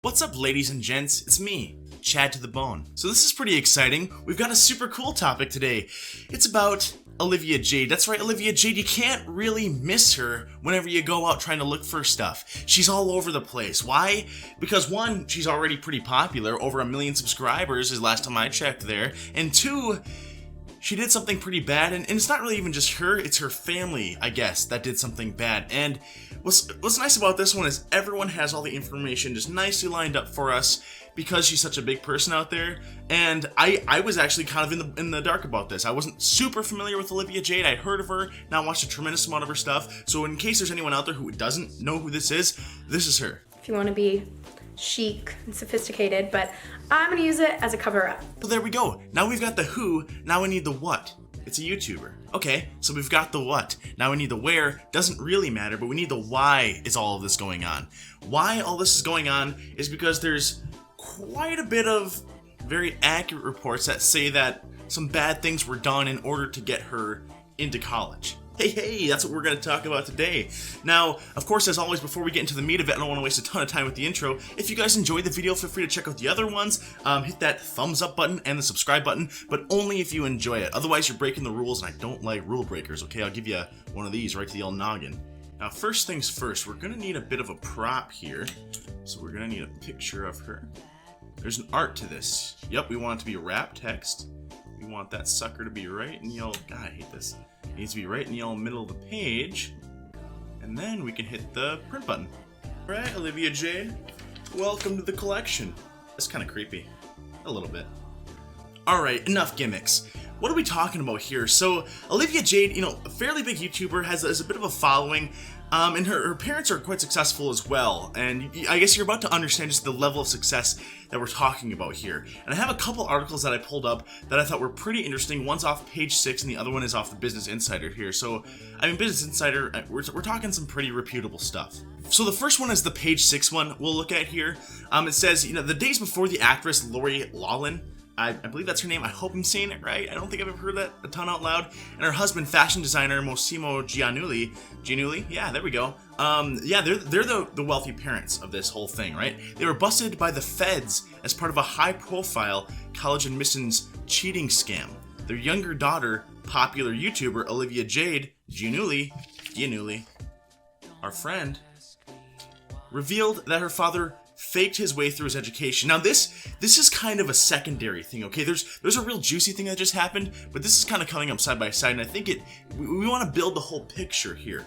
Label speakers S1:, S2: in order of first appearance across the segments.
S1: What's up, ladies and gents? It's me, Chad to the Bone. So this is pretty exciting. We've got a super cool topic today. It's about Olivia Jade. That's right, Olivia Jade. You can't really miss her whenever you go out trying to look for stuff. She's all over the place. Why? Because one, she's already pretty popular, over 1 million subscribers is last time I checked there. And two, she did something pretty bad, and it's not really even just her, it's her family, I guess, that did something bad. And what's nice about this one is everyone has all the information just nicely lined up for us because she's such a big person out there. And I was actually kind of in the dark about this. I wasn't super familiar with Olivia Jade. I'd heard of her, now watched a tremendous amount of her stuff. So in case there's anyone out there who doesn't know who this is her.
S2: If you want to be chic and sophisticated, but I'm gonna use it as a cover-up.
S1: So there we go. Now we've got the who, now we need the what. It's a YouTuber. Okay, so we've got the what. Now we need the where. Doesn't really matter, but we need the why is all of this going on. Why all this is going on is because there's quite a bit of very accurate reports that say that some bad things were done in order to get her into college. Hey, that's what we're going to talk about today. Now, of course, as always, before we get into the meat of it, I don't want to waste a ton of time with the intro. If you guys enjoyed the video, feel free to check out the other ones. Hit that thumbs up button and the subscribe button, but only if you enjoy it. Otherwise, you're breaking the rules, and I don't like rule breakers, okay? I'll give you one of these right to the old noggin. Now, first things first, we're going to need a bit of a prop here. So we're going to need a picture of her. There's an art to this. Yep, we want it to be wrap text. We want that sucker to be right in the yellow. God, I hate this. It needs to be right in the yellow middle of the page. And then we can hit the print button. Alright, Olivia Jade, welcome to the collection. That's kind of creepy. A little bit. Alright, enough gimmicks. What are we talking about here? So, Olivia Jade, a fairly big YouTuber, has a bit of a following. And her parents are quite successful as well, and I guess you're about to understand just the level of success that we're talking about here. And I have a couple articles that I pulled up that I thought were pretty interesting. One's off page 6 and the other one is off the Business Insider here. So, Business Insider, we're talking some pretty reputable stuff. So the first one is the page 6 one we'll look at here. It says, the days before the actress Lori Loughlin, I believe that's her name. I hope I'm saying it right. I don't think I've ever heard that a ton out loud. And her husband, fashion designer Massimo Giannulli. Yeah, there we go. They're the wealthy parents of this whole thing, right? They were busted by the feds as part of a high-profile college admissions cheating scam. Their younger daughter, popular YouTuber Olivia Jade, Giannulli, our friend, revealed that her father faked his way through his education. Now this is kind of a secondary thing, okay? There's a real juicy thing that just happened, but this is kind of coming up side by side, and I think we want to build the whole picture here,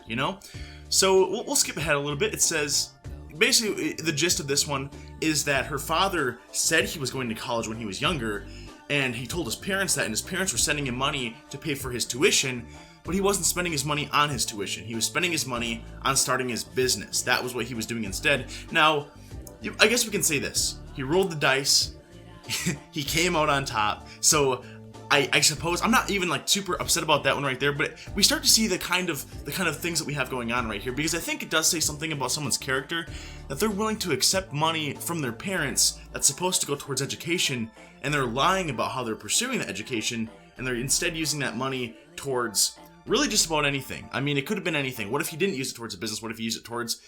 S1: So we'll skip ahead a little bit. It says, basically, the gist of this one is that her father said he was going to college when he was younger, and he told his parents that, and his parents were sending him money to pay for his tuition, but he wasn't spending his money on his tuition. He was spending his money on starting his business. That was what he was doing instead. Now, I guess we can say this. He rolled the dice. He came out on top. So I suppose I'm not even super upset about that one right there, but we start to see the kind of things that we have going on right here, because I think it does say something about someone's character, that they're willing to accept money from their parents that's supposed to go towards education, and they're lying about how they're pursuing that education, and they're instead using that money towards really just about anything. I mean, it could have been anything. What if he didn't use it towards a business? What if he used it towards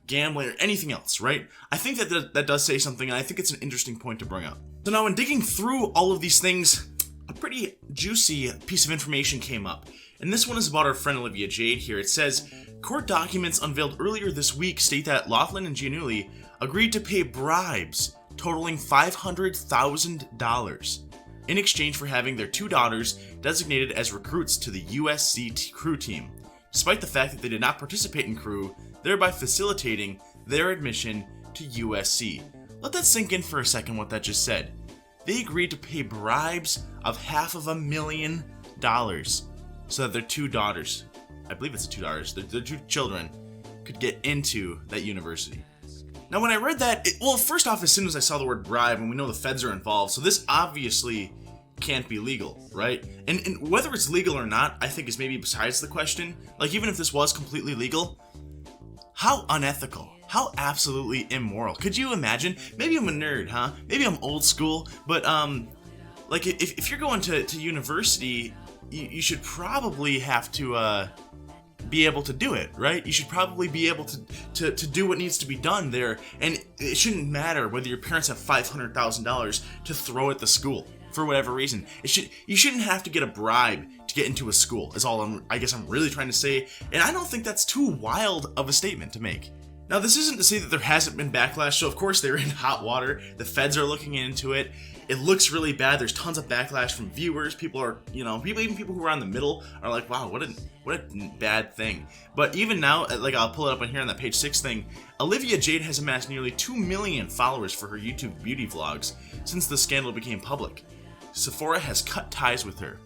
S1: gambling or anything else, right? I think that does say something, and I think it's an interesting point to bring up. So now, in digging through all of these things, a pretty juicy piece of information came up, and this one is about our friend Olivia Jade here. It says, court documents unveiled earlier this week state that Loughlin and Giannulli agreed to pay bribes totaling $500,000 in exchange for having their two daughters designated as recruits to the USC crew team, despite the fact that they did not participate in crew, thereby facilitating their admission to USC. Let that sink in for a second, what that just said. They agreed to pay bribes of $500,000 so that their two daughters, I believe it's the two daughters, their two children, could get into that university. Now when I read that, first off, as soon as I saw the word bribe, and we know the feds are involved, so this obviously can't be legal, right? And whether it's legal or not, I think is maybe besides the question. Even if this was completely legal, how unethical, how absolutely immoral. Could you imagine? Maybe I'm a nerd, huh? Maybe I'm old school, but if you're going to university, you should probably have to be able to do it, right? You should probably be able to do what needs to be done there, and it shouldn't matter whether your parents have $500,000 to throw at the school for whatever reason. You shouldn't have to get a bribe to get into a school, is all I guess I'm really trying to say, and I don't think that's too wild of a statement to make. Now, this isn't to say that there hasn't been backlash, so of course they're in hot water, the feds are looking into it, it looks really bad, there's tons of backlash from viewers, people are, even people who are on the middle are like, wow, what a bad thing. But even now, like I'll pull it up on here on that page 6 thing, Olivia Jade has amassed nearly 2 million followers for her YouTube beauty vlogs since the scandal became public. Sephora has cut ties with her.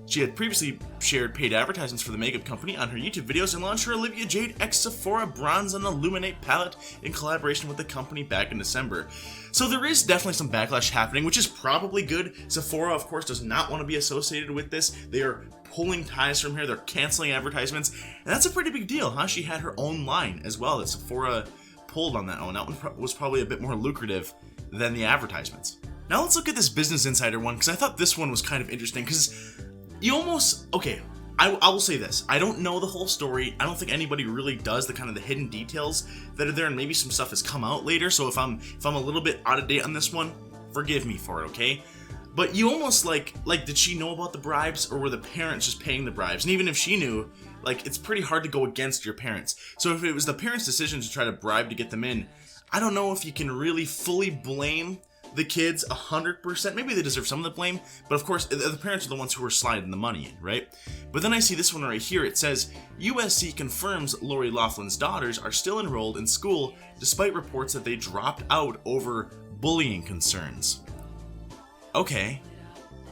S1: She had previously shared paid advertisements for the makeup company on her YouTube videos and launched her Olivia Jade X Sephora Bronze and Illuminate palette in collaboration with the company back in December. So there is definitely some backlash happening, which is probably good. Sephora, of course, does not want to be associated with this. They are pulling ties from here. They're canceling advertisements. And that's a pretty big deal, huh? She had her own line as well that Sephora pulled on that one. That one was probably a bit more lucrative than the advertisements. Now let's look at this Business Insider one, because I thought this one was kind of interesting, because you almost, okay, I will say this, I don't know the whole story, I don't think anybody really does the kind of the hidden details that are there, and maybe some stuff has come out later, so if I'm a little bit out of date on this one, forgive me for it, okay? But you almost like did she know about the bribes, or were the parents just paying the bribes? And even if she knew, like, it's pretty hard to go against your parents. So if it was the parents' decision to try to bribe to get them in, I don't know if you can really fully blame the kids 100%. Maybe they deserve some of the blame, but of course the parents are the ones who are sliding the money in, right? But then I see this one right here. It says USC confirms Lori Loughlin's daughters are still enrolled in school despite reports that they dropped out over bullying concerns. Okay,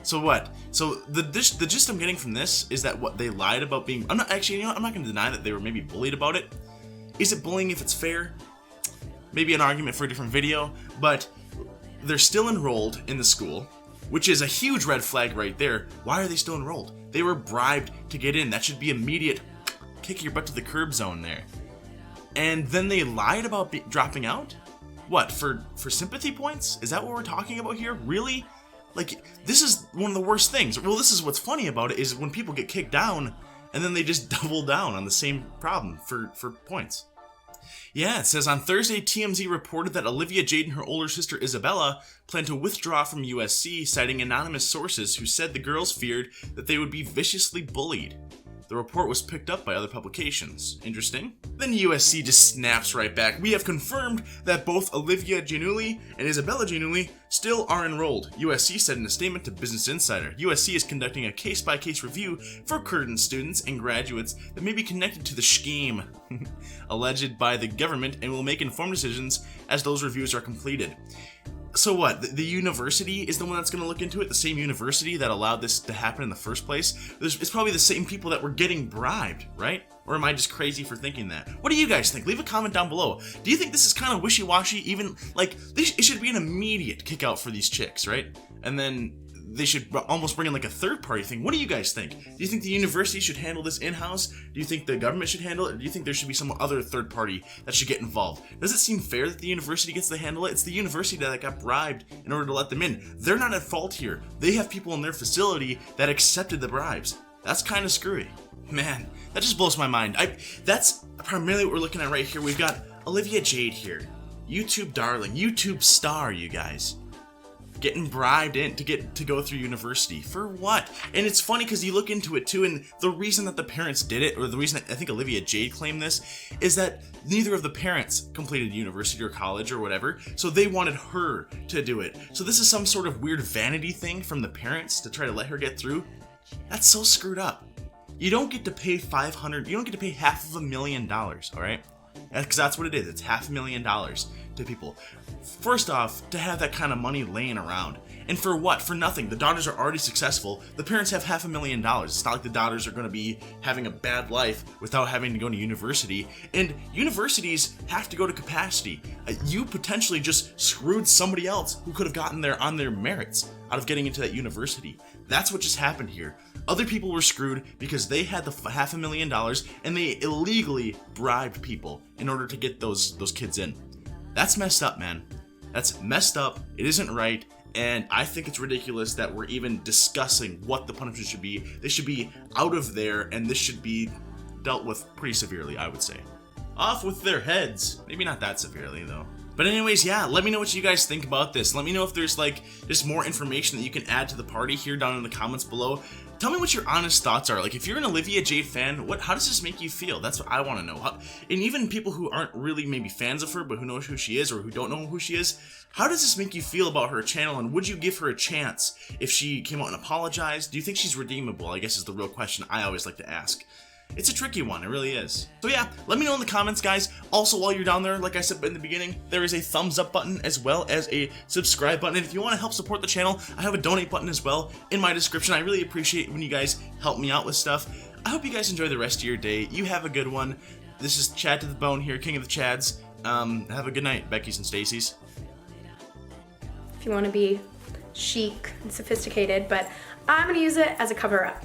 S1: so what? So the gist I'm getting from this is that what they lied about being. I'm not going to deny that they were maybe bullied about it. Is it bullying if it's fair? Maybe an argument for a different video, but they're still enrolled in the school, which is a huge red flag right there. Why are they still enrolled? They were bribed to get in. That should be immediate kick your butt to the curb zone there. And then they lied about dropping out? What, for sympathy points? Is that what we're talking about here? Really? Like, this is one of the worst things. Well, this is what's funny about it, is when people get kicked down and then they just double down on the same problem for points. Yeah, it says on Thursday, TMZ reported that Olivia Jade and her older sister Isabella plan to withdraw from USC, citing anonymous sources who said the girls feared that they would be viciously bullied. The report was picked up by other publications. Interesting. Then USC just snaps right back. We have confirmed that both Olivia Giannulli and Isabella Giannulli still are enrolled, USC said in a statement to Business Insider. USC is conducting a case-by-case review for current students and graduates that may be connected to the scheme alleged by the government and will make informed decisions as those reviews are completed. So what, the university is the one that's going to look into it? The same university that allowed this to happen in the first place? It's probably the same people that were getting bribed, right? Or am I just crazy for thinking that? What do you guys think? Leave a comment down below. Do you think this is kind of wishy-washy? Even, like, it should be an immediate kick out for these chicks, right? And then they should almost bring in like a third-party thing. What do you guys think? Do you think the university should handle this in-house? Do you think the government should handle it? Or do you think there should be some other third party that should get involved? Does it seem fair that the university gets to handle it? It's the university that got bribed in order to let them in. They're not at fault here. They have people in their facility that accepted the bribes. That's kind of screwy. Man, that just blows my mind. That's primarily what we're looking at right here. We've got Olivia Jade here. YouTube darling, YouTube star, you guys. Getting bribed in to go through university. For what? And it's funny because you look into it too, and the reason that the parents did it, or the reason that I think Olivia Jade claimed this, is that neither of the parents completed university or college or whatever, so they wanted her to do it. So this is some sort of weird vanity thing from the parents to try to let her get through. That's so screwed up. You don't get to pay you don't get to pay $500,000, alright? Because that's what it is. It's $500,000 to people. First off, to have that kind of money laying around. And for what? For nothing. The daughters are already successful. The parents have $500,000. It's not like the daughters are going to be having a bad life without having to go to university. And universities have to go to capacity. You potentially just screwed somebody else who could have gotten there on their merits out of getting into that university. That's what just happened here. Other people were screwed because they had the $500,000 and they illegally bribed people in order to get those kids in. That's messed up, man. That's messed up. It isn't right. And I think it's ridiculous that we're even discussing what the punishment should be. They should be out of there, and this should be dealt with pretty severely, I would say. Off with their heads. Maybe not that severely, though. But anyways, yeah, let me know what you guys think about this. Let me know if there's like just more information that you can add to the party here down in the comments below. Tell me what your honest thoughts are. Like, if you're an Olivia Jade fan, how does this make you feel? That's what I want to know. And even people who aren't really maybe fans of her, but who know who she is or who don't know who she is, how does this make you feel about her channel? And would you give her a chance if she came out and apologized? Do you think she's redeemable? I guess is the real question I always like to ask. It's a tricky one, it really is. So yeah, let me know in the comments, guys. Also, while you're down there, like I said in the beginning, there is a thumbs up button as well as a subscribe button. And if you want to help support the channel, I have a donate button as well in my description. I really appreciate when you guys help me out with stuff. I hope you guys enjoy the rest of your day. You have a good one. This is Chad to the Bone here, King of the Chads. Have a good night, Becky's and Stacy's.
S2: If you want to be chic and sophisticated, but I'm going to use it as a cover-up.